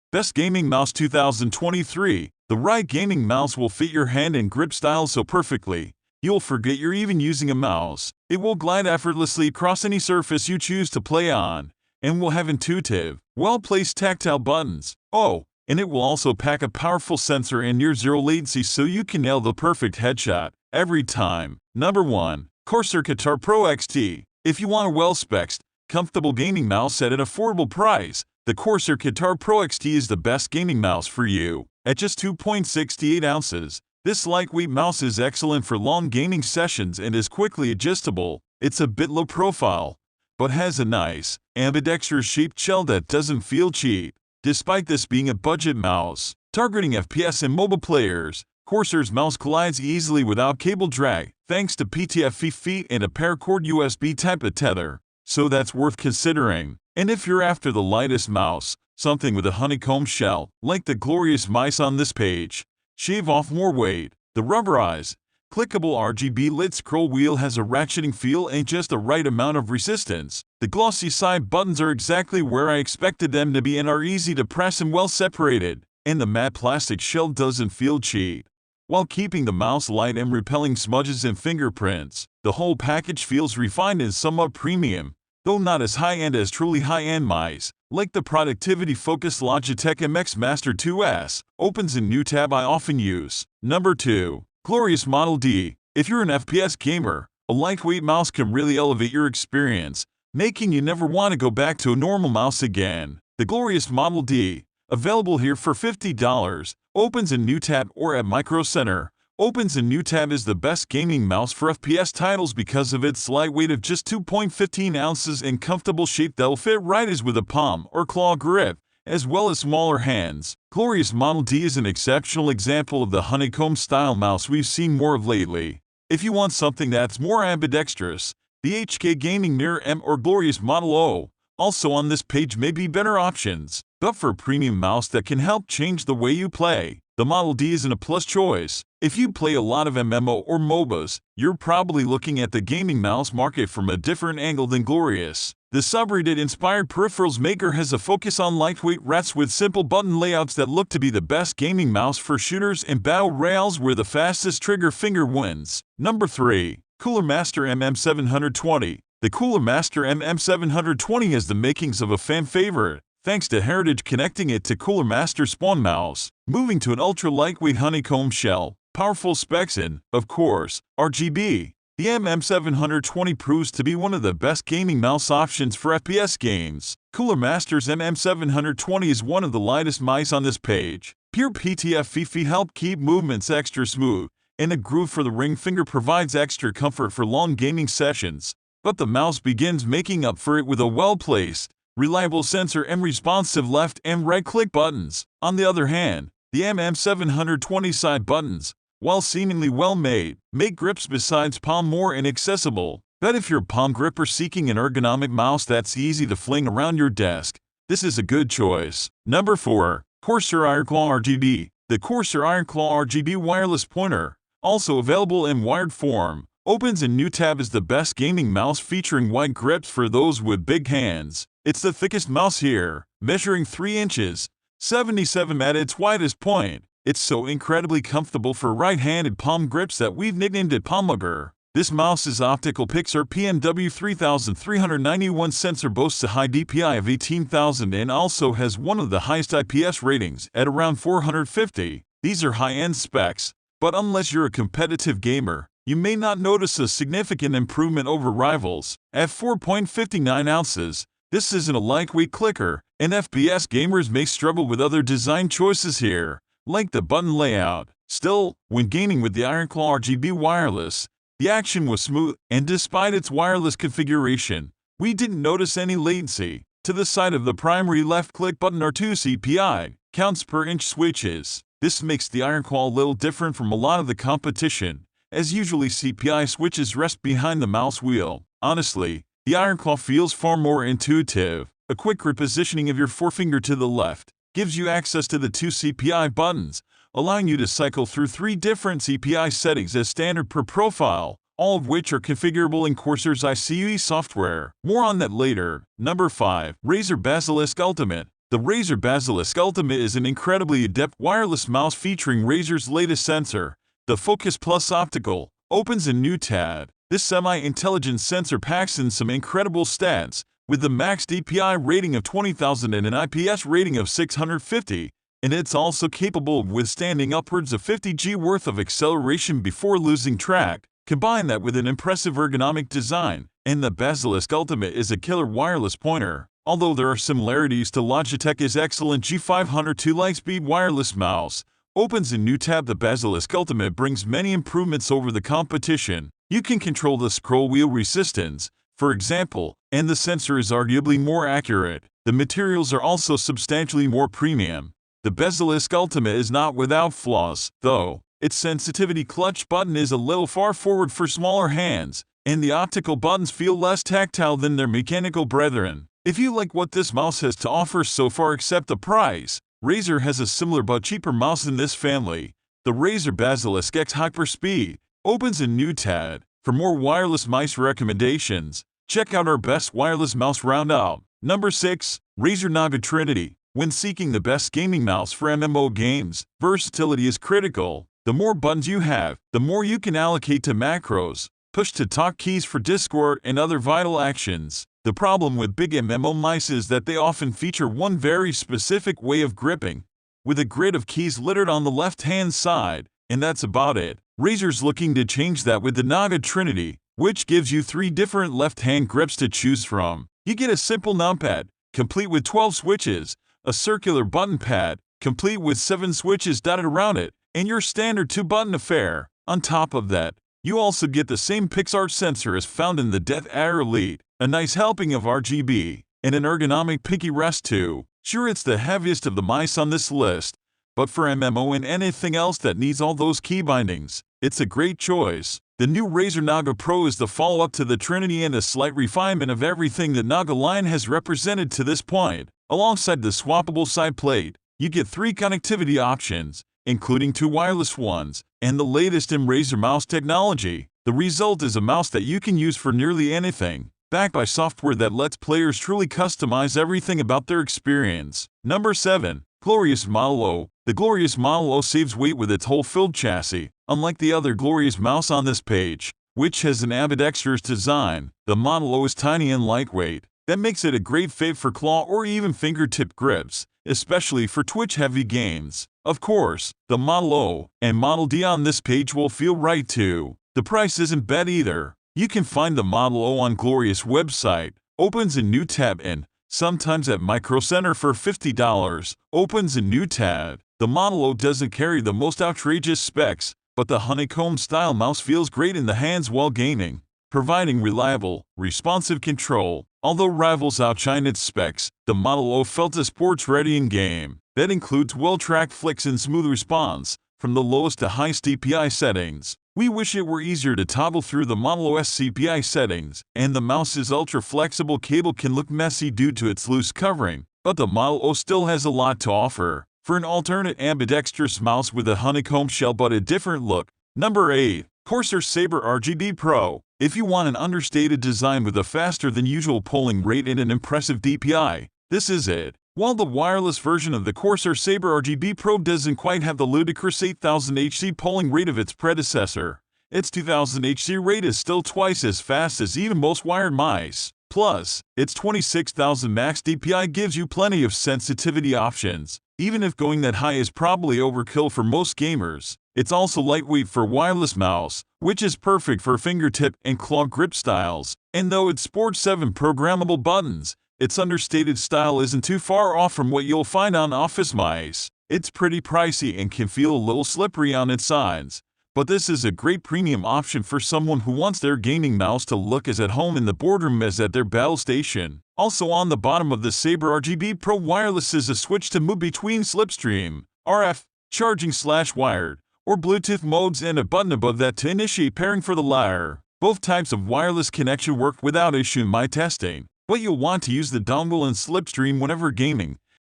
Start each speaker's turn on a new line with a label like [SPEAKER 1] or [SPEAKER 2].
[SPEAKER 1] Best Gaming Mouse 2023. The right gaming mouse will fit your hand and grip style so perfectly, you'll forget you're even using a mouse. It will glide effortlessly across any surface you choose to play on, and will have intuitive, well-placed tactile buttons. Oh, and it will also pack a powerful sensor and near zero latency so you can nail the perfect headshot every time. Number 1. Corsair Katar Pro XT. If you want a well-spec'd, comfortable gaming mouse at an affordable price, the Corsair Katar Pro XT is the best gaming mouse for you. At just 2.68 ounces, this lightweight mouse is excellent for long gaming sessions and is quickly adjustable. It's a bit low profile, but has a nice, ambidextrous shaped shell that doesn't feel cheap. Despite this being a budget mouse, targeting FPS and mobile players, Corsair's mouse glides easily without cable drag, thanks to PTFE feet and a paracord USB Type-A tether, so that's worth considering. And if you're after the lightest mouse, something with a honeycomb shell, like the glorious mice on this page, shave off more weight. The rubberized, clickable RGB lit scroll wheel has a ratcheting feel and just the right amount of resistance. The glossy side buttons are exactly where I expected them to be and are easy to press and well separated, and the matte plastic shell doesn't feel cheap. While keeping the mouse light and repelling smudges and fingerprints, the whole package feels refined and somewhat premium, though not as high-end as truly high-end mice, like the productivity-focused Logitech MX Master 2S, opens a new tab I often use. Number 2. Glorious Model D. If you're an FPS gamer, a lightweight mouse can really elevate your experience, making you never want to go back to a normal mouse again. The Glorious Model D, available here for $50, opens a new tab, or at Micro Center, opens a new tab is the best gaming mouse for FPS titles because of its light weight of just 2.15 ounces and comfortable shape that'll fit right as with a palm or claw grip, as well as smaller hands. Glorious Model D is an exceptional example of the honeycomb-style mouse we've seen more of lately. If you want something that's more ambidextrous, the HK Gaming Mirror M or Glorious Model O, also on this page, may be better options. But for a premium mouse that can help change the way you play, the Model D isn't a plus choice. If you play a lot of MMO or MOBAs, you're probably looking at the gaming mouse market from a different angle than Glorious. The subreddit-inspired peripherals maker has a focus on lightweight rats with simple button layouts that look to be the best gaming mouse for shooters and battle royales where the fastest trigger finger wins. Number 3. Cooler Master MM720. The Cooler Master MM720 has the makings of a fan favorite, thanks to Heritage connecting it to Cooler Master Spawn mouse, moving to an ultra-lightweight honeycomb shell, powerful specs and, of course, RGB. The MM720 proves to be one of the best gaming mouse options for FPS games. Cooler Master's MM720 is one of the lightest mice on this page. Pure PTFE feet help keep movements extra smooth, and a groove for the ring finger provides extra comfort for long gaming sessions. But the mouse begins making up for it with a well-placed, reliable sensor and responsive left and right click buttons. On the other hand, the MM720 side buttons, while seemingly well-made, make grips besides palm more inaccessible. But if you're a palm gripper seeking an ergonomic mouse that's easy to fling around your desk, this is a good choice. Number 4. Corsair Ironclaw RGB. The Corsair Ironclaw RGB wireless pointer, also available in wired form, opens a new tab as the best gaming mouse featuring wide grips for those with big hands. It's the thickest mouse here, measuring 3 inches, 77 at its widest point. It's so incredibly comfortable for right-handed palm grips that we've nicknamed it Palmugger. This mouse's optical Pixar PMW 3391 sensor boasts a high DPI of 18,000 and also has one of the highest IPS ratings at around 450. These are high-end specs, but unless you're a competitive gamer, you may not notice a significant improvement over rivals. At 4.59 ounces, this isn't a lightweight clicker, and FPS gamers may struggle with other design choices here, like the button layout. Still, when gaming with the Ironclaw RGB wireless, the action was smooth, and despite its wireless configuration, we didn't notice any latency. To the side of the primary left click button are 2 CPI counts per inch switches. This makes the Ironclaw a little different from a lot of the competition, as usually CPI switches rest behind the mouse wheel. Honestly, the Ironclaw feels far more intuitive. A quick repositioning of your forefinger to the left gives you access to the 2 CPI buttons, allowing you to cycle through 3 different CPI settings as standard per profile, all of which are configurable in Corsair's ICUE software. More on that later. Number 5. Razer Basilisk Ultimate. The Razer Basilisk Ultimate is an incredibly adept wireless mouse featuring Razer's latest sensor, the Focus Plus Optical. Opens a new tab. This semi-intelligent sensor packs in some incredible stats, with the max DPI rating of 20,000 and an IPS rating of 650, and it's also capable of withstanding upwards of 50 G worth of acceleration before losing track. Combine that with an impressive ergonomic design, and the Basilisk Ultimate is a killer wireless pointer. Although there are similarities to Logitech's excellent G502 Lightspeed wireless mouse, opens a new tab. The Basilisk Ultimate brings many improvements over the competition. You can control the scroll wheel resistance, for example, and the sensor is arguably more accurate. The materials are also substantially more premium. The Basilisk Ultimate is not without flaws, though. Its sensitivity clutch button is a little far forward for smaller hands, and the optical buttons feel less tactile than their mechanical brethren. If you like what this mouse has to offer so far except the price, Razer has a similar but cheaper mouse in this family. The Razer Basilisk X Hyperspeed opens a new tab. For more wireless mice recommendations, check out our best wireless mouse roundup. Number 6. Razer Naga Trinity. When seeking the best gaming mouse for MMO games, versatility is critical. The more buttons you have, the more you can allocate to macros, push-to-talk keys for Discord and other vital actions. The problem with big MMO mice is that they often feature one very specific way of gripping, with a grid of keys littered on the left-hand side, and that's about it. Razer's looking to change that with the Naga Trinity, which gives you 3 different left-hand grips to choose from. You get a simple numpad, complete with 12 switches, a circular button pad, complete with 7 switches dotted around it, and your standard 2-button affair. On top of that, you also get the same PixArt sensor as found in the Death Adder Elite, a nice helping of RGB, and an ergonomic pinky rest too. Sure, it's the heaviest of the mice on this list, but for MMO and anything else that needs all those key bindings, it's a great choice. The new Razer Naga Pro is the follow-up to the Trinity and a slight refinement of everything the Naga line has represented to this point. Alongside the swappable side plate, you get 3 connectivity options, including 2 wireless ones, and the latest in Razer mouse technology. The result is a mouse that you can use for nearly anything, backed by software that lets players truly customize everything about their experience. Number 7. Glorious Model O. The Glorious Model O saves weight with its hole-filled chassis. Unlike the other Glorious mouse on this page, which has an ambidextrous design, the Model O is tiny and lightweight. That makes it a great fit for claw or even fingertip grips, especially for twitch-heavy games. Of course, the Model O and Model D on this page will feel right too. The price isn't bad either. You can find the Model O on Glorious website, opens a new tab, and sometimes at Micro Center for $50, opens a new tab. The Model O doesn't carry the most outrageous specs, but the honeycomb-style mouse feels great in the hands while gaming, providing reliable, responsive control. Although rivals outshine its specs, the Model O felt a sports-ready in-game. That includes well-tracked flicks and smooth response, from the lowest to highest DPI settings. We wish it were easier to toggle through the Model OS CPI settings, and the mouse's ultra-flexible cable can look messy due to its loose covering, but the Model O still has a lot to offer. For an alternate ambidextrous mouse with a honeycomb shell but a different look. Number 8. Corsair Sabre RGB Pro. If you want an understated design with a faster than usual polling rate and an impressive DPI, this is it. While the wireless version of the Corsair Sabre RGB Pro doesn't quite have the ludicrous 8000 HC polling rate of its predecessor, its 2000 HC rate is still twice as fast as even most wired mice. Plus, its 26,000 max DPI gives you plenty of sensitivity options, even if going that high is probably overkill for most gamers. It's also lightweight for wireless mouse, which is perfect for fingertip and claw grip styles, and though it sports 7 programmable buttons, its understated style isn't too far off from what you'll find on office mice. It's pretty pricey and can feel a little slippery on its sides, but this is a great premium option for someone who wants their gaming mouse to look as at home in the boardroom as at their battle station. Also on the bottom of the Sabre RGB Pro wireless is a switch to move between slipstream, RF, charging/wired, or Bluetooth modes, and a button above that to initiate pairing for the latter. Both types of wireless connection worked without issue in my testing, but you'll want to use the dongle and slipstream whenever gaming,